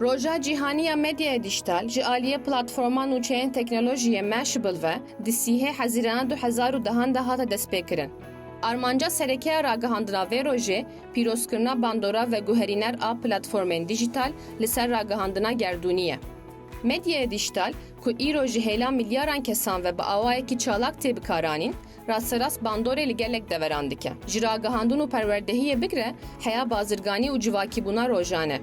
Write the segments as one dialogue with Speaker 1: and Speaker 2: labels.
Speaker 1: Roja cîhaniya medyaya dijîtal ji aliyê platforman û çeyên teknolojiyê Mashable ve di sîhê Hezîrana 2010 de hate destpêkirin. Armanca serekeya ragihandina vê rojê, pîrozkirina bandora ve guherîner a platformên dijîtal li ser ragihandina gerdûnî ye. Medyaya dijîtal ku îro ji hêla milyaran kesan ve bi awayekî çalak tê bikaranîn, rasterast bandorê li gelek deveran dike. Ji ragihandin û perwerdehiyê bigire heya bazirganî û civakîbûna rojan e.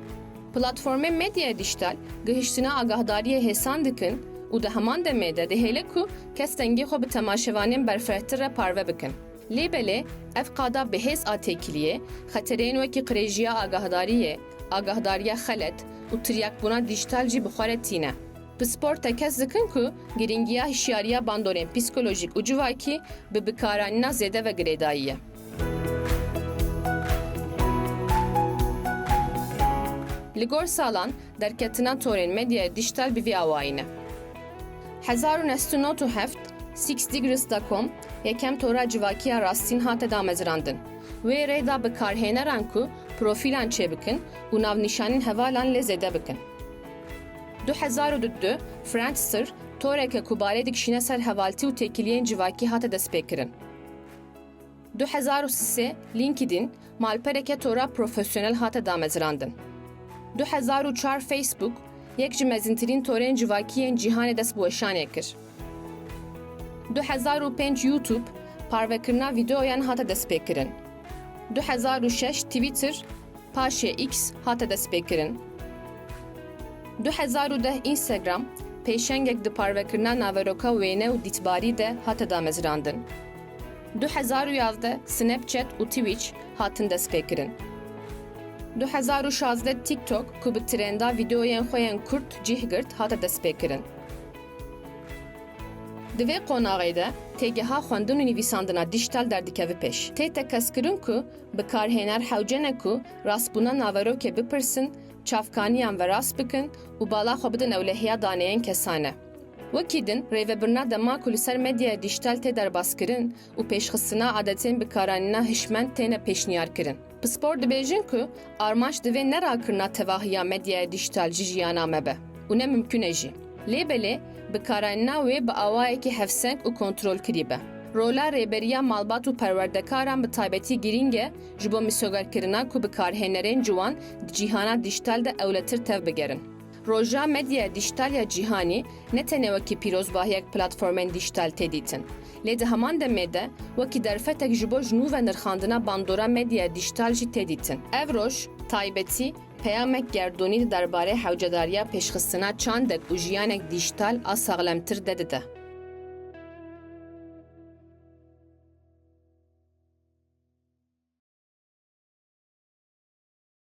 Speaker 1: Platformên medyaya dijîtal gihîştina agahdariyê hêsan dikin û di heman demê de dihêle ku kes dengê xwe bi temaşevanên berfirehtir re parve bikin. Lêbelê, ev qada bihêz a têkiliyê, xetereyên wekî qirêjiya agahdariyê, agahdariya xelet û tiryakbûna dijîtal jî bi xwe re tîne. Bi spor te kes dikin ku giringiya hişyariya bandorên psîkolojîk û civakî bi bikaranîna zêde ve girêdayî ye. Li gor salan, derketina torên medyaya dijîtal bi vî awayî ne. 1997 6degrees.com yekem tora civakiya rastîn hate damezrandin. Wê rê da bikarhêneran ku profilan çêbikin û navnîşanên hevalan lê zêde bikin. 2002 Friendster toreke ku barê dikişîne ser hevaltî û têkiliyên civakî hate destpêkirin. 2003 LinkedIn malpereke tora profesyonel hate damezrandin. 2004 Facebook yek ji mezintirîn torên civakiyên cîhanê dest bi weşanê kir. 2005 YouTube parvekirina vîdeoyan hate destpêkirin. 2006 Twitter paşê X hate destpêkirin. 2010 Instagram pêşengek di parvekirina naveroka wêne û dîtbarî de hate damezrandin. 2011 Snapchat û Twitch hatin destpêkirin. 2016 TikTok ku bi trenda vîdeoyên xwe yên kurt cih girt hate destpêkirin. Di vê qonağê de têgeha xwendin û nivîsandina dijîtal derdikeve pêş. Tê tekeskirin ku bikarhêner hewce ne ku rastbûna naverokê bipirsin, çavkaniyan ve rast bikin û bala xwe bidin ewlehiya daneyên kesan e. Wekî din rêvebirina dema ku li ser medyaya dijîtal tê derbaskirin û pêşxistina adetên bikaranîna hişmend têne pêşniyarkirin. Bi spor dibêjin ku armanc divê nerakirina tevahiya medyaya dijîtal ji jiyana me be û ne mümkün e jî. Lêbelê bikaranîna wê bi awayekî hevseng û kontrolkirî be. Rola rêberiya malbat û perwerdekaran bi taybetî girîng e ji bo misogerkirina ku bikarhênerên ciwan di cîhana dijîtal de ewletir tev bigerin. Roja medyaya dijîtal ya cîhanî ne tenê wekî pîrozbahiyek platformên dijîtal tê dîtin. Lê di heman demê de wekî derfetek ji bo jinû ve nirxandina bandora medyaya dijîtal jî tê dîtin. Ev roj, taybetî, peyamek gerdûnî di derbarê hewcedariya pêşxistina çandek û jiyanek dijîtal a saxlemtir de dide.